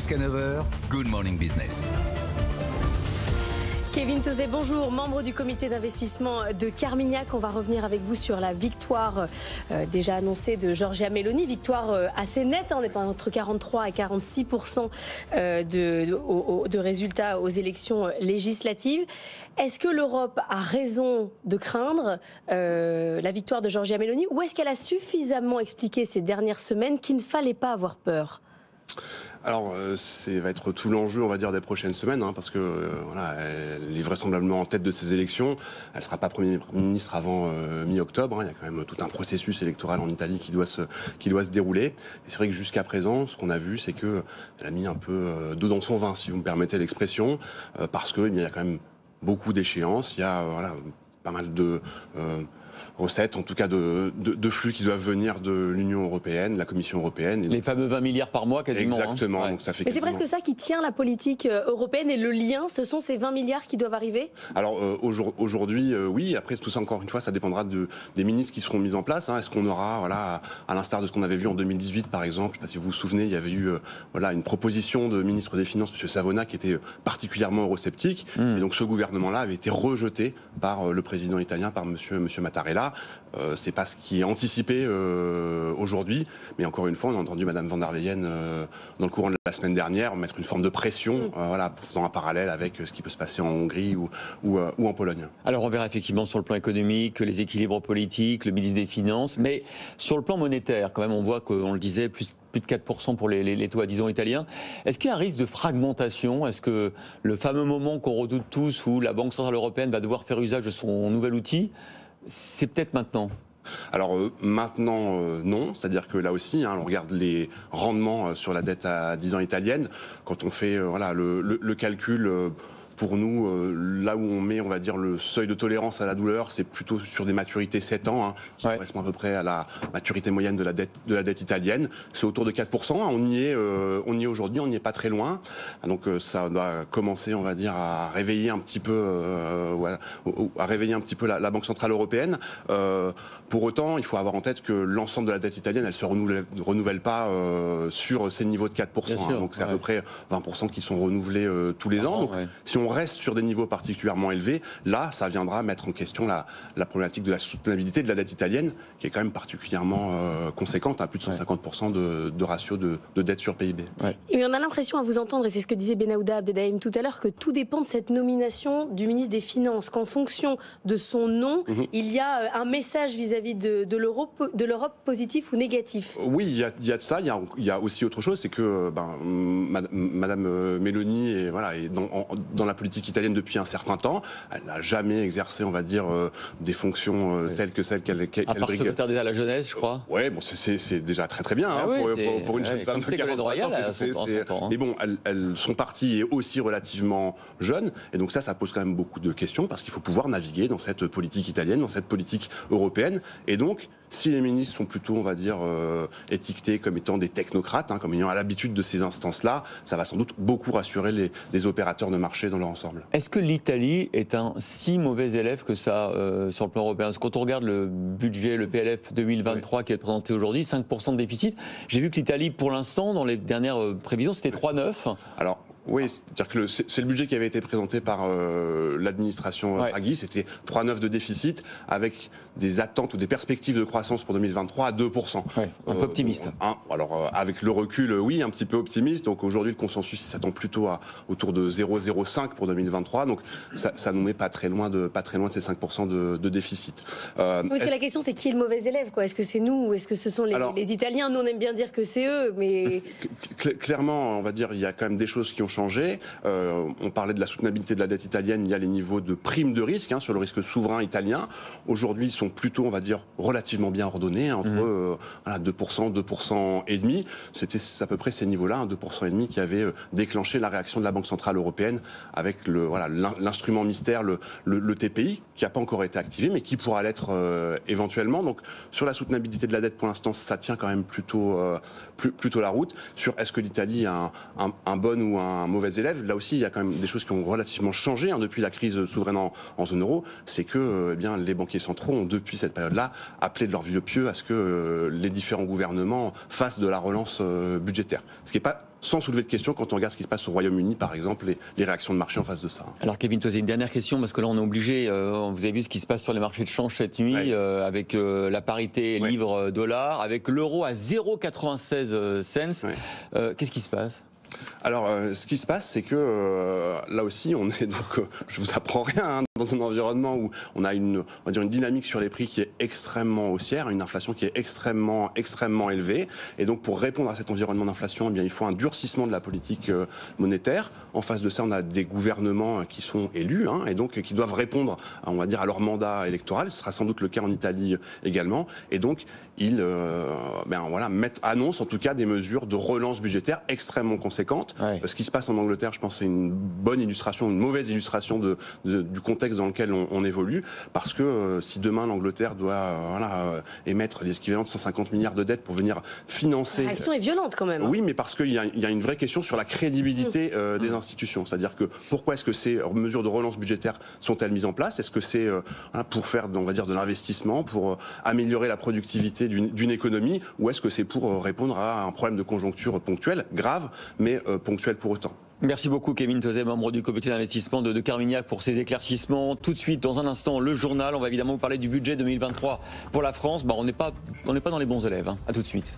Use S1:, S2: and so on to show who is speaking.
S1: Jusqu'à 9h, Good Morning Business.
S2: Kevin Tozé, bonjour, membre du comité d'investissement de Carmignac. On va revenir avec vous sur la victoire déjà annoncée de Giorgia Meloni. Victoire assez nette, on est entre 43 et 46% de résultats aux élections législatives. Est-ce que l'Europe a raison de craindre la victoire de Giorgia Meloni, ou est-ce qu'elle a suffisamment expliqué ces dernières semaines qu'il ne fallait pas avoir peur ?
S3: Alors, ça va être tout l'enjeu, on va dire, des prochaines semaines, parce que voilà, elle est vraisemblablement en tête de ces élections. Elle ne sera pas Premier ministre avant mi-octobre. Il y a quand même tout un processus électoral en Italie qui doit se dérouler. Et c'est vrai que jusqu'à présent, ce qu'on a vu, c'est qu'elle a mis un peu d'eau dans son vin, si vous me permettez l'expression, parce qu'il y a quand même beaucoup d'échéances. Il y a pas mal de recettes, en tout cas de flux qui doivent venir de l'Union européenne, de la Commission européenne.
S4: Les fameux 20 milliards par mois, quasiment.
S3: Exactement.
S4: Ouais.
S3: Donc ça fait
S2: Mais c'est presque ça qui tient la politique européenne, et le lien, ce sont ces 20 milliards qui doivent arriver ?
S3: Alors aujourd'hui, oui. Après, tout ça, encore une fois, ça dépendra des ministres qui seront mis en place. Est-ce qu'on aura, à l'instar de ce qu'on avait vu en 2018, par exemple, je ne sais pas si vous vous souvenez, il y avait eu une proposition de ministre des Finances, M. Savona, qui était particulièrement eurosceptique. Et donc ce gouvernement-là avait été rejeté par le président italien, par M. Mattarella. C'est pas ce qui est anticipé aujourd'hui, mais encore une fois, on a entendu Mme von der Leyen dans le courant de la semaine dernière mettre une forme de pression, faisant un parallèle avec ce qui peut se passer en Hongrie ou en Pologne.
S4: Alors on verra effectivement sur le plan économique, les équilibres politiques, le ministre des Finances, mais sur le plan monétaire, quand même, on voit qu'on le disait, plus de 4% pour les taux à 10 ans italiens. Est-ce qu'il y a un risque de fragmentation ? Est-ce que le fameux moment qu'on redoute tous, où la Banque Centrale Européenne va devoir faire usage de son nouvel outil, c'est peut-être maintenant ?
S3: Alors maintenant, non. C'est-à-dire que là aussi, on regarde les rendements sur la dette à 10 ans italienne. Quand on fait le calcul... Pour nous, là où on met, on va dire, le seuil de tolérance à la douleur, c'est plutôt sur des maturités 7 ans, qui correspond à peu près à la maturité moyenne de la dette italienne. C'est autour de 4%. On y est aujourd'hui, on n'y est pas très loin. Donc ça doit commencer, on va dire, à réveiller un petit peu, la Banque Centrale Européenne. Pour autant, il faut avoir en tête que l'ensemble de la dette italienne, elle se renouvelle pas sur ces niveaux de 4%. Donc c'est à peu près 20% qui sont renouvelés tous les ans. Donc si on reste sur des niveaux particulièrement élevés, là, ça viendra mettre en question la problématique de la soutenabilité de la dette italienne, qui est quand même particulièrement conséquente, à plus de 150% de ratio de dette sur PIB.
S2: Et on a l'impression, à vous entendre, et c'est ce que disait Benahouda Abdeldaïm tout à l'heure, que tout dépend de cette nomination du ministre des Finances, qu'en fonction de son nom, il y a un message vis-à-vis de l'Europe positif ou négatif.
S3: Oui, il y a de ça. Il y a aussi autre chose, c'est que Madame Meloni est dans la politique italienne depuis un certain temps. Elle n'a jamais exercé, on va dire, des fonctions telles que celles qu'elle
S4: à part secrétaire d'État à la jeunesse, je crois.
S3: Oui, bon, c'est déjà très très bien pour une jeune femme de 45 ans. Mais bon, son parti est aussi relativement jeune, et donc ça pose quand même beaucoup de questions, parce qu'il faut pouvoir naviguer dans cette politique italienne, dans cette politique européenne. Et donc, si les ministres sont plutôt, on va dire, étiquetés comme étant des technocrates, comme ayant à l'habitude de ces instances-là, ça va sans doute beaucoup rassurer les opérateurs de marché dans leur ensemble.
S4: Est-ce que l'Italie est un si mauvais élève que ça sur le plan européen ? Parce que quand on regarde le budget, le PLF 2023 qui est présenté aujourd'hui, 5% de déficit, j'ai vu que l'Italie, pour l'instant, dans les dernières prévisions, c'était 3,9.
S3: Alors, oui, c'est-à-dire que c'est le budget qui avait été présenté par l'administration Draghi, c'était 3,9 de déficit, avec des attentes ou des perspectives de croissance pour 2023 à 2%.
S4: Un peu optimiste.
S3: Alors, avec le recul, oui, un petit peu optimiste. Donc aujourd'hui, le consensus s'attend plutôt autour de 0,05 pour 2023. Donc ça nous met pas très loin de ces 5% de déficit.
S2: Parce que la question, c'est qui est le mauvais élève, quoi ? Est-ce que c'est nous ou est-ce que ce sont les Italiens ? Nous, on aime bien dire que c'est eux, mais...
S3: Clairement, on va dire, il y a quand même des choses qui ont changé. On parlait de la soutenabilité de la dette italienne. Il y a les niveaux de primes de risque sur le risque souverain italien. Aujourd'hui, ils sont plutôt, on va dire, relativement bien ordonnés, entre 2%, 2% et demi. C'était à peu près ces niveaux-là, 2% et demi, qui avaient déclenché la réaction de la Banque Centrale Européenne avec l'instrument mystère, le TPI, qui n'a pas encore été activé, mais qui pourra l'être éventuellement. Donc, sur la soutenabilité de la dette, pour l'instant, ça tient quand même plutôt la route. Sur est-ce que l'Italie a un bon ou un mauvais élève, là aussi, il y a quand même des choses qui ont relativement changé depuis la crise souveraine en zone euro. C'est que les banquiers centraux ont, depuis cette période-là, appelé de leur vieux pieux à ce que les différents gouvernements fassent de la relance budgétaire. Ce qui n'est pas sans soulever de questions quand on regarde ce qui se passe au Royaume-Uni, par exemple, les réactions de marché en face de ça.
S4: Alors Kevin Tosé, une dernière question, parce que là on est obligé, vous avez vu ce qui se passe sur les marchés de change cette nuit, avec la parité livre-dollar, avec l'euro à 0,96 cents. Qu'est-ce qui se passe ?
S3: Alors, ce qui se passe, c'est que là aussi, on est donc, je vous apprends rien, dans un environnement où on a on va dire une dynamique sur les prix qui est extrêmement haussière, une inflation qui est extrêmement élevée. Et donc, pour répondre à cet environnement d'inflation, eh bien, il faut un durcissement de la politique monétaire. En face de ça, on a des gouvernements qui sont élus, et donc qui doivent répondre, on va dire, à leur mandat électoral. Ce sera sans doute le cas en Italie également. Et donc, ils annoncent en tout cas des mesures de relance budgétaire extrêmement conséquentes. Ce qui se passe en Angleterre, je pense, c'est une bonne illustration, une mauvaise illustration du contexte dans lequel on évolue, parce que si demain l'Angleterre doit émettre l'équivalent de 150 milliards de dettes pour venir financer...
S2: La réaction est violente quand même.
S3: Oui, mais parce qu'il y a une vraie question sur la crédibilité des institutions. C'est-à-dire que pourquoi est-ce que ces mesures de relance budgétaire sont-elles mises en place ? Est-ce que c'est pour faire, on va dire, de l'investissement, pour améliorer la productivité d'une économie, ou est-ce que c'est pour répondre à un problème de conjoncture ponctuel, grave, mais ponctuel pour autant ?
S4: Merci beaucoup Kevin Tosé, membre du comité d'investissement de Carmignac, pour ces éclaircissements. Tout de suite, dans un instant, le journal. On va évidemment vous parler du budget 2023 pour la France. On n'est pas dans les bons élèves. À tout de suite.